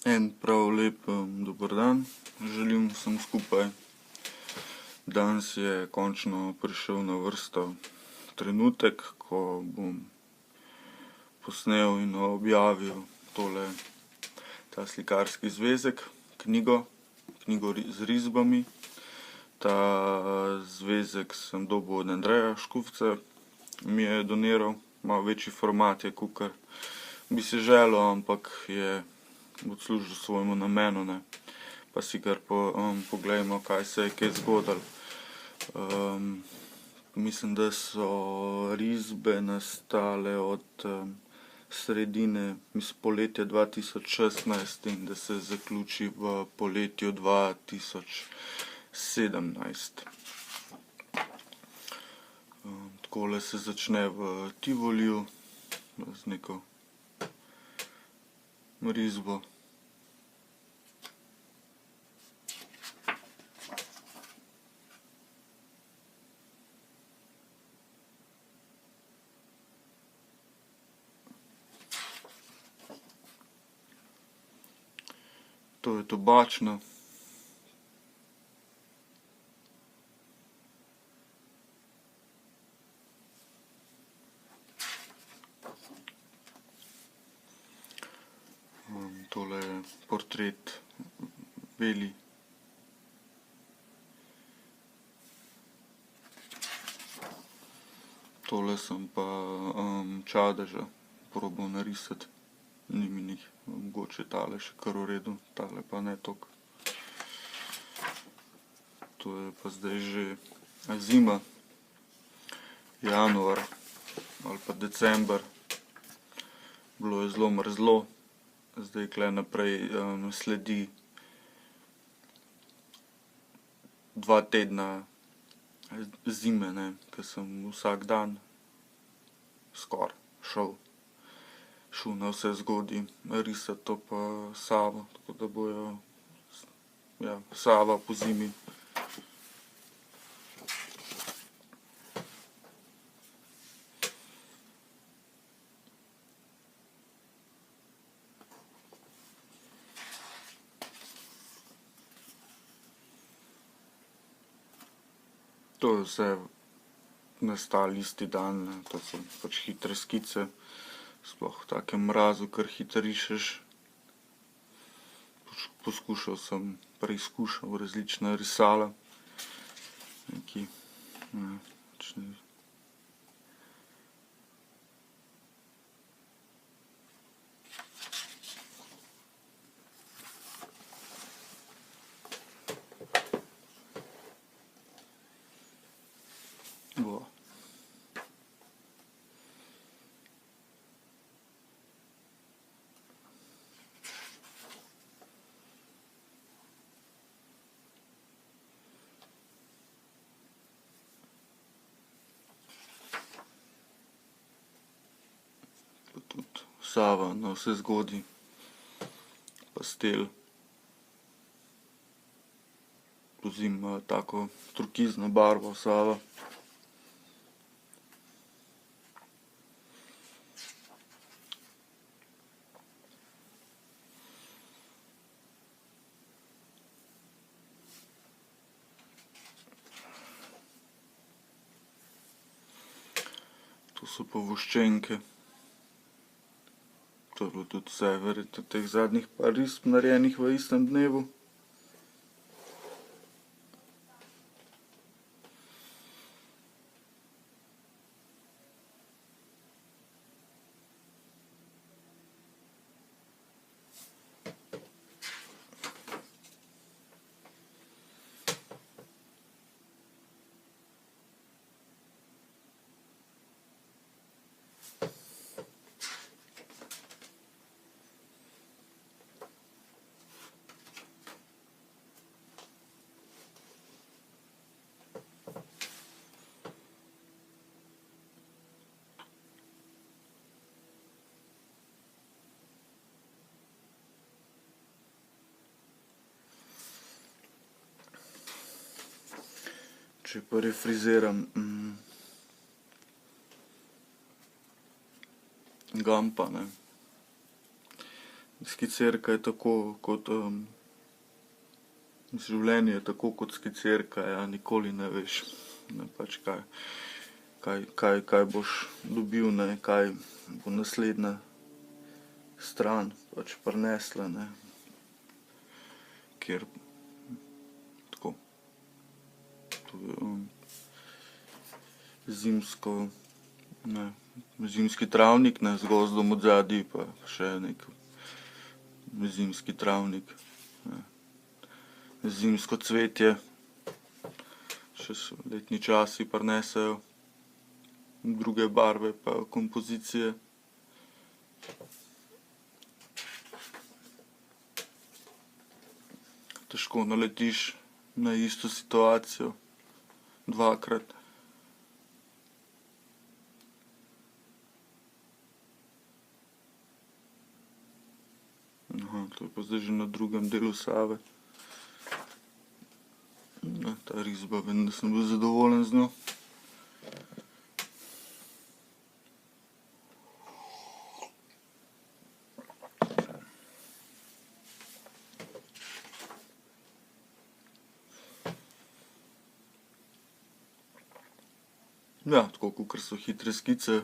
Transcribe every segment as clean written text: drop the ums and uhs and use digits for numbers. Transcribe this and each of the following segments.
En prav lep dober dan, želim vsem skupaj. Danes je končno prišel na vrsto trenutek, ko bom posnel in objavil ta slikarski zvezek, knjigo z risbami. Ta zvezek sem dobil od Andreja Škufca, mi je doniral, malo večji format je, kakor bi si želel, ampak je odslužil svojemu namenu, ne. Pa si kar poglejmo, kaj se je kaj zgodilo. Mislim, da so risbe nastale od sredine poletja 2016 in da se zaključi v poletju 2017. Takole se začne v Tivoliju z neko risbo. To je Tobačna. Tole je portret Veli. Tole sem pa Čadeža probal narisati. Ni mi njih, mogoče tale še kar v redu, tale pa ne toliko. To je pa zdaj že zima, januar ali pa december. Bilo je zelo mrzlo, zdaj tule naprej sledi 2 tedna zime, ne, ke sem vsak dan skoraj šel na Vsezgodje risati to pa Savo, tako da bojo, ja, Sava pozimi. To je vse nastalo isti dan, ne, to so pač hitre skice. Sploh v takem mrazu kar hitro rišeš. Poskušal sem, preizkušal različna risala. Nekaj, ne, pač ne. Tudi Sava na Vsezgodje, pastel. Pozimi ima tako turkizno barvo Sava. To so pa voščenke. To je bilo tudi vse, verjetno teh zadnjih par risb narejenih v istem dnevu. Če pa refriziram Gampa, ne. skicirka je tako kot življenje je tako kot skicirka, ja, nikoli ne veš, ne, pač kaj boš dobil, ne, kaj bo naslednja stran pač prinesla, ne, kjer tako, to je zimski travnik, ne, z gozdom odzadaj, pa še nek zimski travnik, ne, zimsko cvetje, še letni časi prinesejo druge barve pa kompozicije. Težko naletiš na isto situacijo dvakrat. Aha, to je pa zdaj že na drugem delu Save. Ta risba, vem, da sem bil zadovoljen z njo. Ja, tako kakor so hitre skice.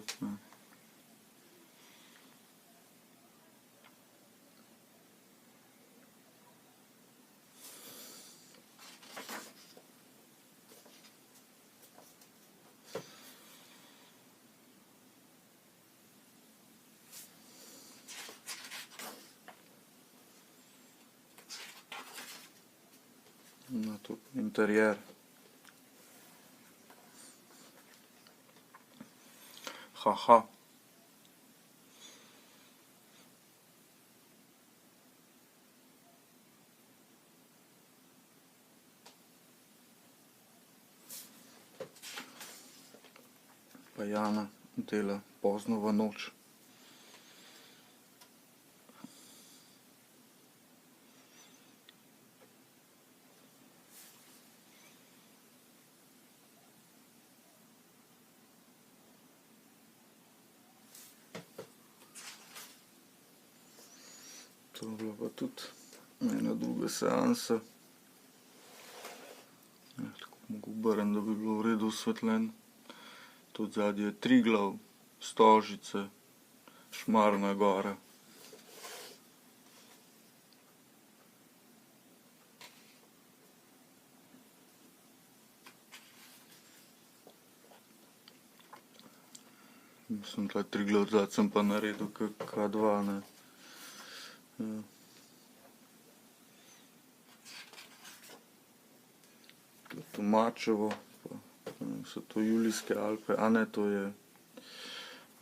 To je interier. Haha. Pa Jana dela pozno v noč. To je bila pa tudi ena druga seansa. Ja, tako mogo obrniti, da bi bilo v redu osvetljeno. Tudi zadnji je Triglav, Stožice, Šmarna gora. Mislim, tla Triglav zadnji sem pa naredil K2, ne. Ja. To je Tomačevo, pa so to Julijske Alpe, a ne, to je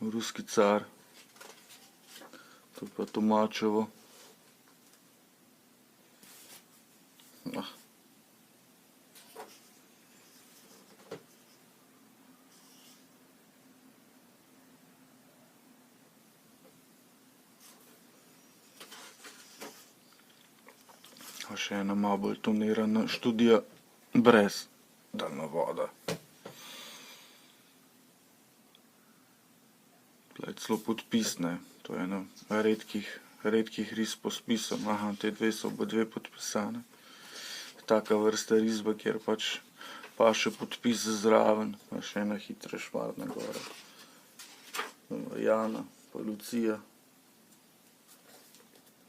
Ruski car. To je pa Tomačevo. Pa še ena malo bolj tonirana študija brez daljnovoda. Tule je celo podpis, ne, to je ena redkih risb po spisu. Aha, te dve so oba dve podpisane. Taka vrsta risbe, kjer pač paše podpis zraven, pa še ena hitra Šmarna gora. Jana, pa Lucija,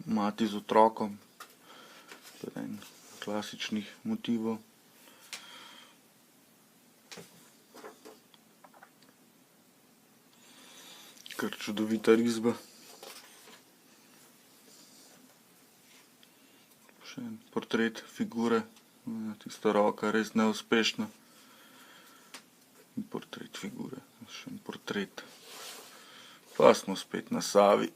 mati z otrokom. To je en klasičnih motivov. Kar čudovita risba. Še en portret figure, tista roka res neuspešna. Portret figure, še en portret. Pa smo spet na Savi.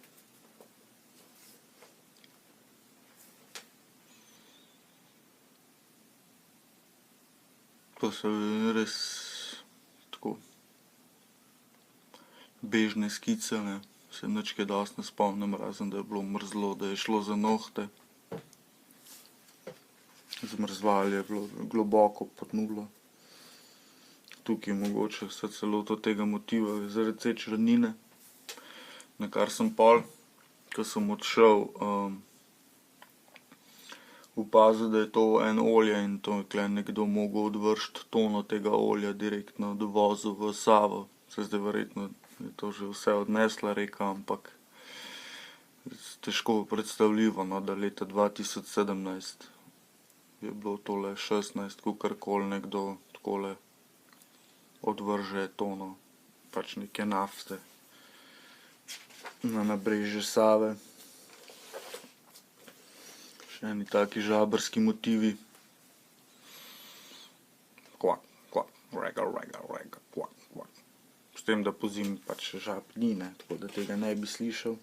To so res tako bežne skice, ne, se nič kaj dosti ne spomnim, razen da je bilo mrzlo, da je šlo za nohte. Zmrzovalo je bilo globoko pod nulo. Tukaj mogoče se celo do tega motiva zaradi te črnine, na kar sem pol ko sem odšel, opazil, da je to eno olje in to je tule nekdo mogel odvršiti tono tega olja direktno do vozu v Savo. Zdaj verjetno je to že vse odnesla reka, ampak težko predstavljivo, no, da leta 2017 je bilo tole 16, kakorkoli nekdo takole odvrže tono pač neke nafte na nabrežje Save. Še eni taki žabrski motivi. Kvak, kvak, rega, rega, rega, kvak, kvak. S tem, da pozimi pač žab ni, ne, tako da tega ne bi slišal.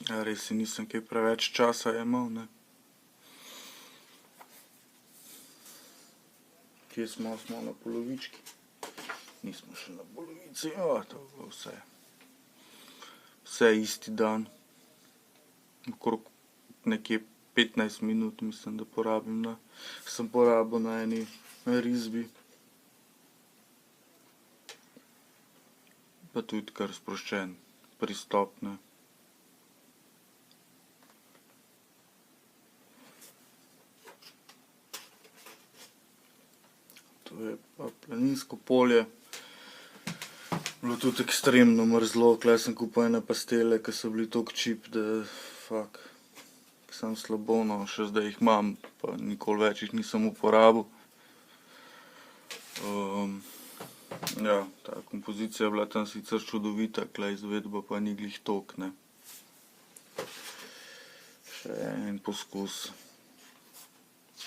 Res si nisem kaj preveč časa jemal, ne. Kje smo? Smo na polovički. Nismo še na polovici. To je bilo vse. Vse isti dan. Okrog nekje 15 minut mislim, da sem porabil na eni risbi. Pa tudi kar sproščen pristop, ne. To je pa Planinsko polje. Bilo tudi ekstremno mrzlo, tule sem kupil ene pastele, ki so bili toliko cheap, da samo slabo, no, še zdaj jih imam, pa nikoli več jih nisem uporabil. Ja, ta kompozicija je bila tam sicer čudovita, tule izvedba pa ni glih toliko, ne. Še en poskus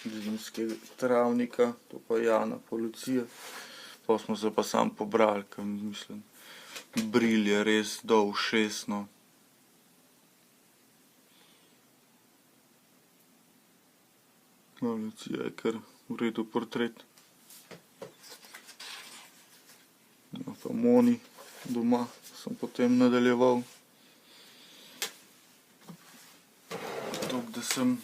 zimskega travnika, to pa Jana Policija. Pol smo se pa samo pobrali, ker mislim, bril je res do ušes, no. Policija je kar v redu portret. No, pa Moni doma sem potem nadaljeval. Toliko, da sem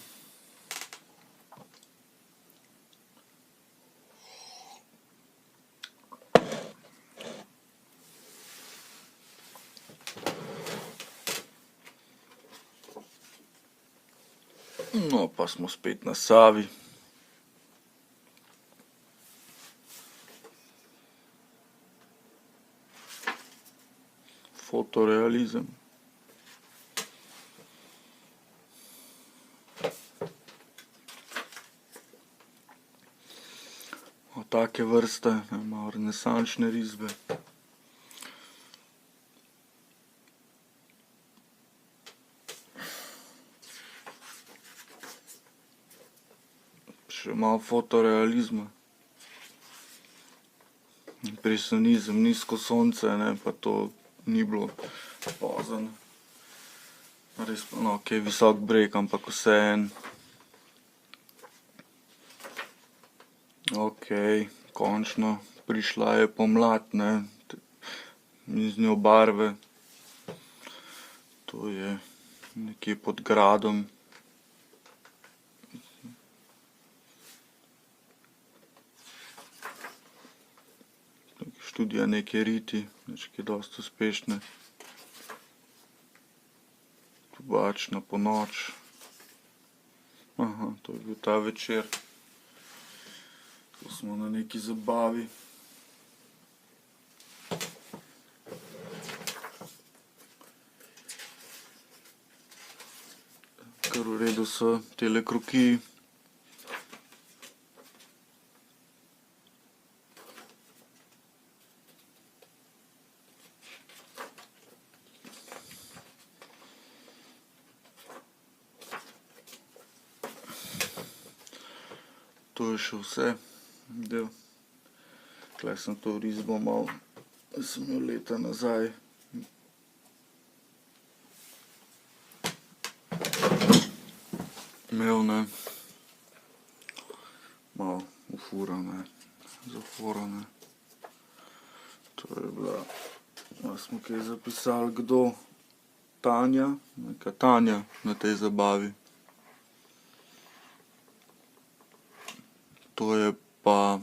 No, pa smo spet na Savi. Fotorealizem. Take vrste, malo renesančne risbe. Še malo fotorealizma. Impresionizem, nizko sonce, ne, pa to ni bilo pozno. Res pa, no, okej, visok breg, ampak vseeno. Okej, končno prišla je pomlad, ne, in z njo barve. To je nekje pod gradom. Študija neke Riti, nič kaj dosti uspešne. Tobačna ponoč. Aha, to je bil ta večer. To smo na neki zabavi. Kar v redu so tele krokiji. To je še vse del. Tule sem to risbo malo, sem jo leta nazaj imel, ne, malo ufurane, zafurane. To je bila, a smo kaj zapisali, kdo? Tanja, neka Tanja na tej zabavi. To je pa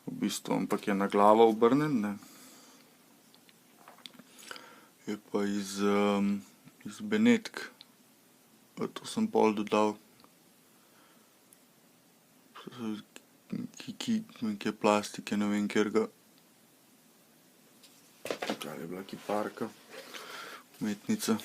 v bistvu, ampak je na glavo obrnjen, ne. Je pa iz Benetk. To sem pol dodal neke plastike, ne vem katerega. Kaj je bila kiparka, umetnica.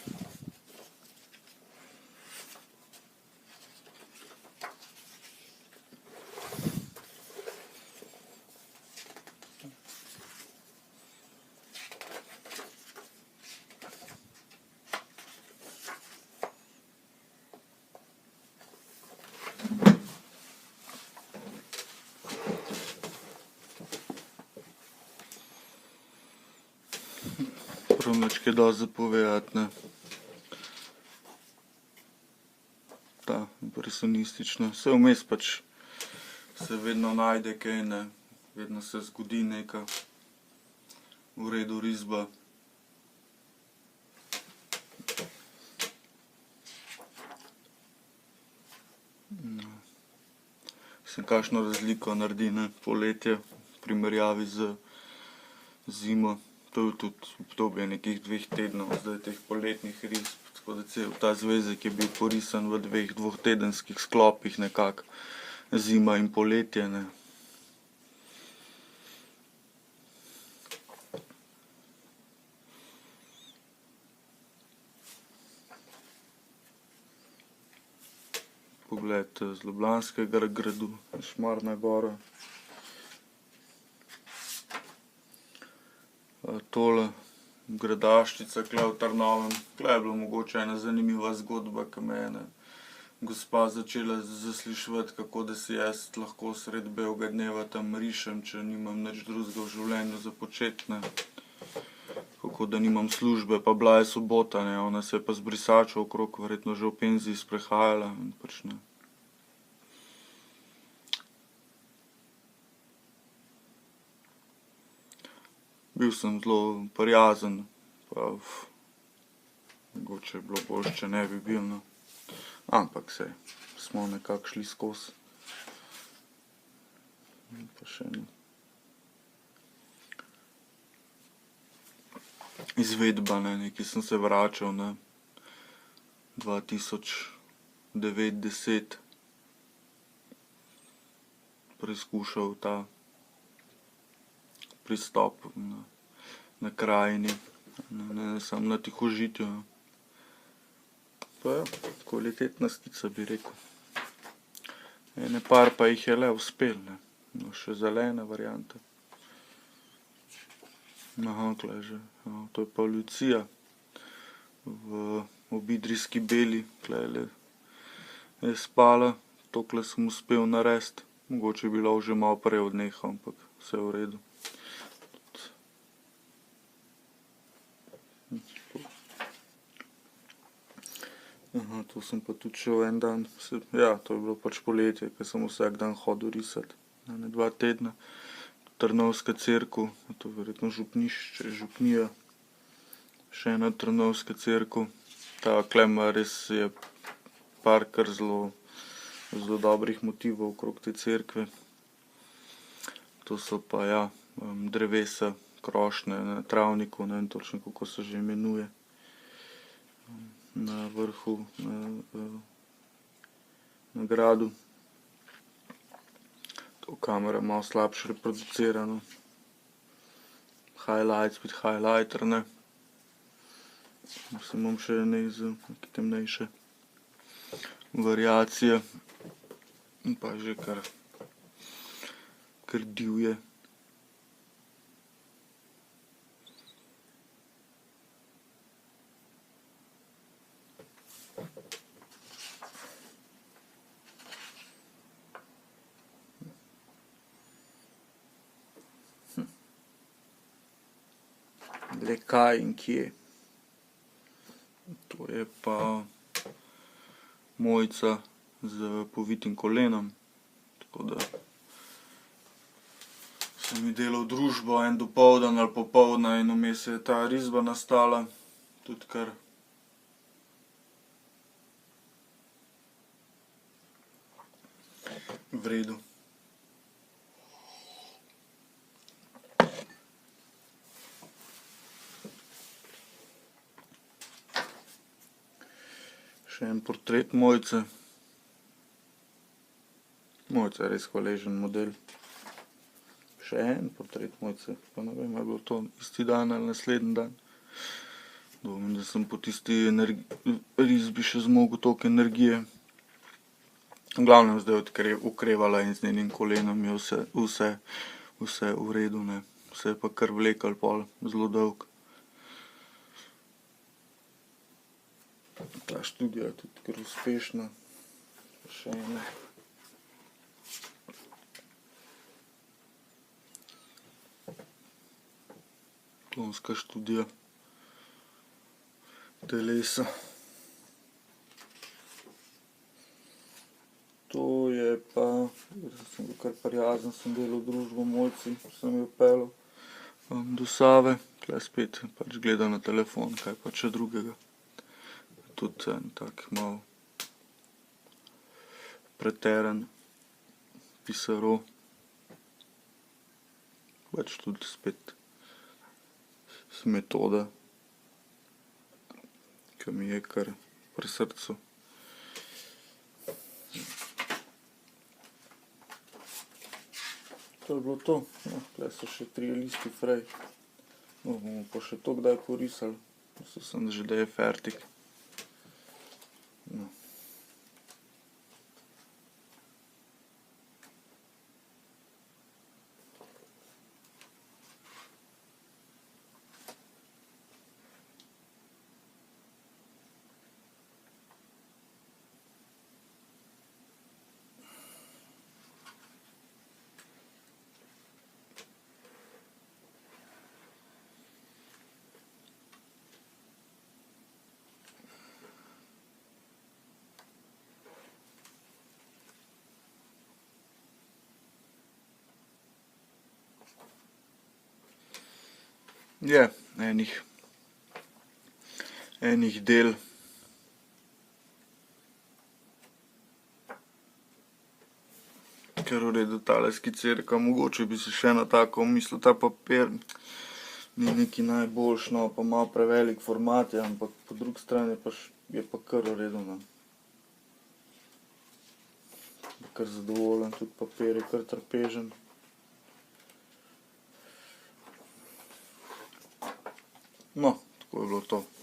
Prav nič kaj dosti za povedati, ne. Ta impresionistična, saj vmes pač se vedno najde kaj, ne. Vedno se zgodi neka v redu risba. Mislim, kakšno razliko naredi, ne, poletje v primerjavi z zimo. To je tudi obdobje nekih 2 tednov zdaj teh poletnih risb, tako da cel ta zvezek je bil porisan v 2 dvotedenskih sklopih nekako. Zima in poletje, ne. Pogled z Ljubljanskega gradu, Šmarna gora. Tole gradaščica tule v Trnovem. Tule je bila mogoče ena zanimiva zgodba, ke me je ena gospa začela zasliševati, kako da si jaz lahko sredi belega dneva tam rišem, če nimam nič drugega v življenju za početi, ne. Kako da nimam službe, pa bila je sobota, ne, ona se je pa z brisačo okrog, verjetno že v penziji, sprehajala in pač ne. Bil sem zelo prijazen, pa mogoče je bilo boljše, če ne bi bil, no. Ampak saj smo nekako šli skozi. Pa še ena izvedba, ne, nekaj sem se vračal, ne. 2009-10 preizkušal ta pristop na krajini, ne samo na tihožitju. Pa ja, kvalitetna skica, bi rekel. Ene par pa jih je le uspelo, ne. No, še zelena varianta. Aha, tule že, to je pa Lucija ob Idrijski beli, tulele je spala, tokle sem uspel narediti. Mogoče bi lahko že malo prej odnehal, ampak vse v redu. Aha, to sem pa tudi šel en dan, ja, to je bilo pač poletje, ke sem vsak dan hodil risati. Ene 2 tedna. Trnovska cerkev, to je verjetno župnišče, župnija. Še ena Trnovska cerkev. Takle ima res je par kar zelo dobrih motivov okrog te cerkve. To so pa, ja, drevesa, krošnje na travniku, ne vem točno, kako se že imenuje. Na vrhu, na gradu. To kamera malo slabše reproducira, no. Highlights with highlighter, ne. Mislim, imam še neke temnejše variacije. Pa že kar divje. Le kaj in kje. To je pa Mojca z povitim kolenom. Tako da sem ji delal družbo en dopoldan ali popoldne in vmes je ta risba nastala. Tudi kar v redu. Še en portret Mojce. Mojca je res hvaležen model. Še en portret Mojce, pa ne vem, ali je bilo to isti dan ali naslednji dan. Dvomim, da sem po tisti risbi še zmogel toliko energije. V glavnem zdaj okrevala in z njenim kolenom je vse v redu, ne. Se je pa kar vlekel pol, zelo dolg. Ta študija je tudi kar uspešna. Še ena. Klonska študija telesa. To je pa, sem bil kar prijazen, sem delal družbo Mojci, sem jo peljal do Save. Tule spet pač gleda na telefon, kaj pa če drugega. Tudi en tak malo preteren pisaro. Pač tudi spet metoda, ki mi je kar pri srcu. To je bilo to. No, tule so še 3 listi frej. No, bomo pa še to kdaj porisali. Mislil sem že, da je fertik. No. Je enih del. Kar v redu tale skicirka, mogoče bi se še na tako mislil, ta papir ni neki najboljši, no, pa malo prevelik format je, ampak po drugi strani je pa kar v redu, no. Kar zadovoljen, tudi papir je kar trpežen. No, tako je bilo to.